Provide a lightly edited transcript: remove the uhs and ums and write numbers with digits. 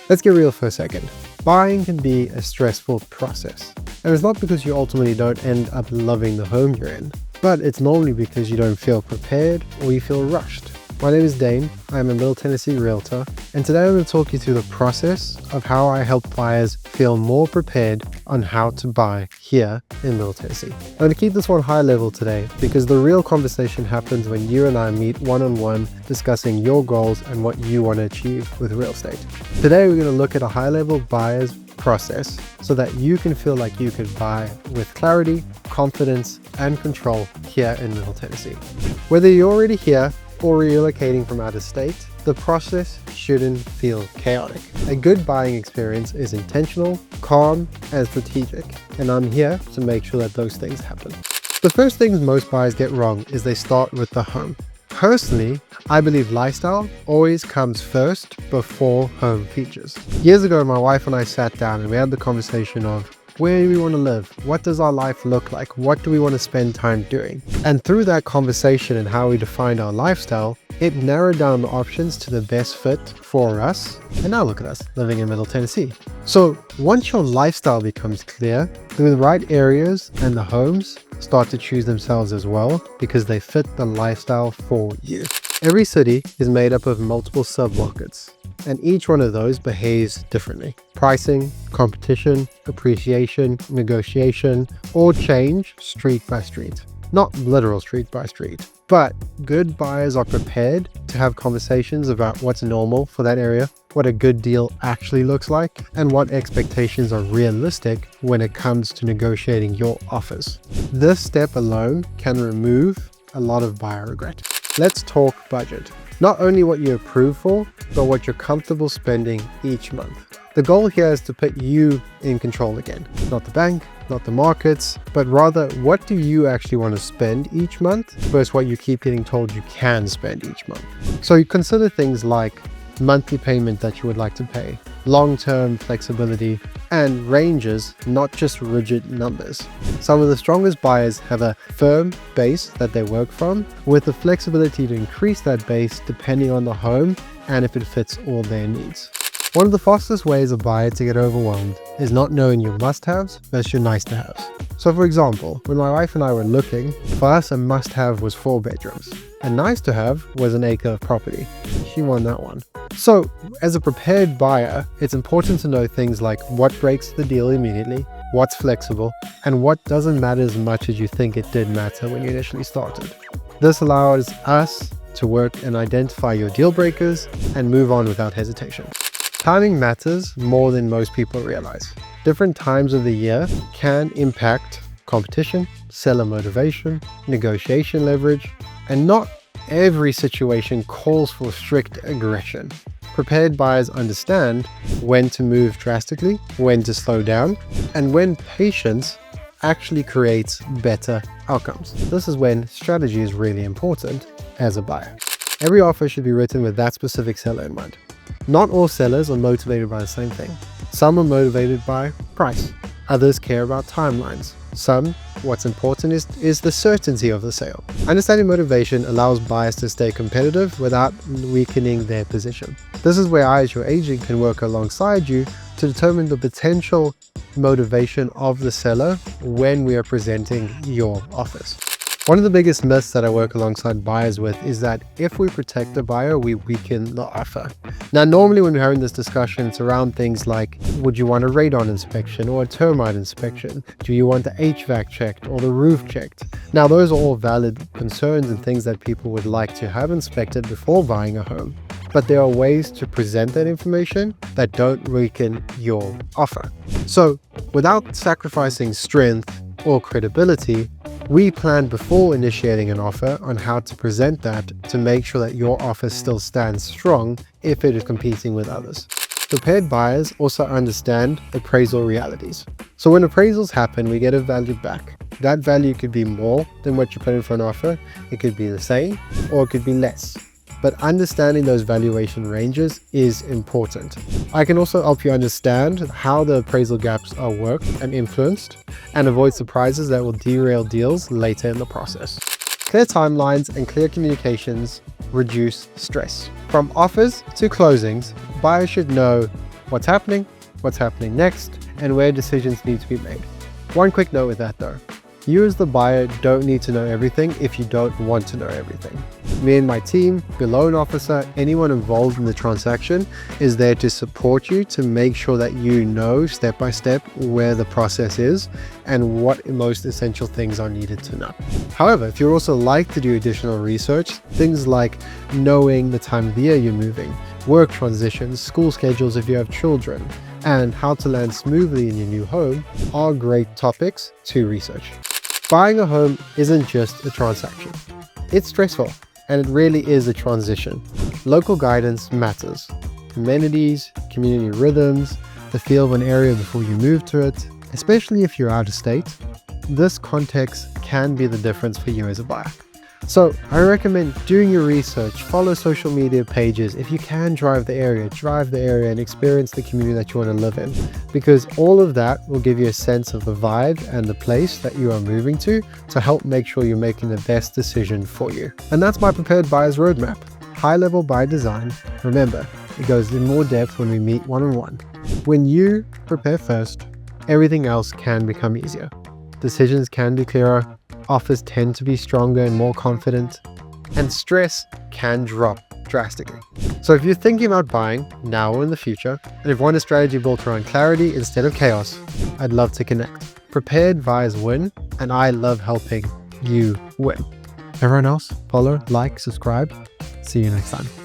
Let's get real for a second. Buying can be a stressful process. And it's not because you ultimately don't end up loving the home you're in, but it's normally because you don't feel prepared or you feel rushed. My name is Dane, I'm a Middle Tennessee realtor, and today I'm going to talk you through the process of how I help buyers feel more prepared on how to buy here in Middle Tennessee. I'm going to keep this one high level today because the real conversation happens when you and I meet one-on-one discussing your goals and what you want to achieve with real estate. Today we're going to look at a high-level buyer's process so that you can feel like you can buy with clarity, confidence, and control here in Middle Tennessee. Whether you're already here or relocating from out of state, the process shouldn't feel chaotic. A good buying experience is intentional, calm, and strategic, and I'm here to make sure that those things happen. The first things most buyers get wrong is they start with the home. Personally, I believe lifestyle always comes first before home features. Years ago, my wife and I sat down and we had the conversation of where do we want to live? What does our life look like? What do we want to spend time doing? And through that conversation and how we defined our lifestyle, it narrowed down the options to the best fit for us. And now look at us living in Middle Tennessee. So once your lifestyle becomes clear, the right areas and the homes start to choose themselves as well because they fit the lifestyle for you. Every city is made up of multiple sub-markets, and each one of those behaves differently. Pricing, competition, appreciation, negotiation, all change street by street. Not literal street by street, but good buyers are prepared to have conversations about what's normal for that area, what a good deal actually looks like, and what expectations are realistic when it comes to negotiating your offers. This step alone can remove a lot of buyer regret. Let's talk budget. Not only what you approve for, but what you're comfortable spending each month. The goal here is to put you in control again. Not the bank, not the markets, but rather what do you actually want to spend each month versus what you keep getting told you can spend each month. So you consider things like monthly payment that you would like to pay, long-term flexibility, and ranges, not just rigid numbers. Some of the strongest buyers have a firm base that they work from with the flexibility to increase that base depending on the home and if it fits all their needs. One of the fastest ways a buyer to get overwhelmed is not knowing your must-haves versus your nice-to-haves. So for example, when my wife and I were looking, for us a must-have was 4 bedrooms. A nice-to-have was an acre of property. She won that one. So as a prepared buyer, it's important to know things like what breaks the deal immediately, what's flexible, and what doesn't matter as much as you think it did matter when you initially started. This allows us to work and identify your deal breakers and move on without hesitation. Timing matters more than most people realize. Different times of the year can impact competition, seller motivation, negotiation leverage, and not every situation calls for strict aggression. Prepared buyers understand when to move drastically, when to slow down, and when patience actually creates better outcomes. This is when strategy is really important as a buyer. Every offer should be written with that specific seller in mind. Not all sellers are motivated by the same thing. Some are motivated by price. Others care about timelines. Some, what's important is the certainty of the sale. Understanding motivation allows buyers to stay competitive without weakening their position. This is where I, as your agent, can work alongside you to determine the potential motivation of the seller when we are presenting your offers. One of the biggest myths that I work alongside buyers with is that if we protect the buyer, we weaken the offer. Now, normally when we're having this discussion, it's around things like, would you want a radon inspection or a termite inspection? Do you want the HVAC checked or the roof checked? Now, those are all valid concerns and things that people would like to have inspected before buying a home. But there are ways to present that information that don't weaken your offer. So without sacrificing strength or credibility, we plan before initiating an offer on how to present that to make sure that your offer still stands strong if it is competing with others. Prepared buyers also understand appraisal realities. So when appraisals happen, we get a value back. That value could be more than what you put in for an offer. It could be the same, or it could be less. But understanding those valuation ranges is important. I can also help you understand how the appraisal gaps are worked and influenced and avoid surprises that will derail deals later in the process. Clear timelines and clear communications reduce stress. From offers to closings, buyers should know what's happening next, and where decisions need to be made. One quick note with that though. You as the buyer don't need to know everything if you don't want to know everything. Me and my team, the loan officer, anyone involved in the transaction is there to support you to make sure that you know step by step where the process is and what most essential things are needed to know. However, if you also like to do additional research, things like knowing the time of the year you're moving, work transitions, school schedules if you have children, and how to land smoothly in your new home are great topics to research. Buying a home isn't just a transaction. It's stressful, and it really is a transition. Local guidance matters. Amenities, community rhythms, the feel of an area before you move to it, especially if you're out of state. This context can be the difference for you as a buyer. So I recommend doing your research, follow social media pages. If you can drive the area and experience the community that you want to live in, because all of that will give you a sense of the vibe and the place that you are moving to help make sure you're making the best decision for you. And that's my prepared buyer's roadmap. High level by design. Remember, it goes in more depth when we meet one-on-one. When you prepare first, everything else can become easier. Decisions can be clearer, offers tend to be stronger and more confident, and stress can drop drastically. So if you're thinking about buying now or in the future, and if you want a strategy built around clarity instead of chaos, I'd love to connect. Prepared buyers win, and I love helping you win. Everyone else, follow, like, subscribe. See you next time.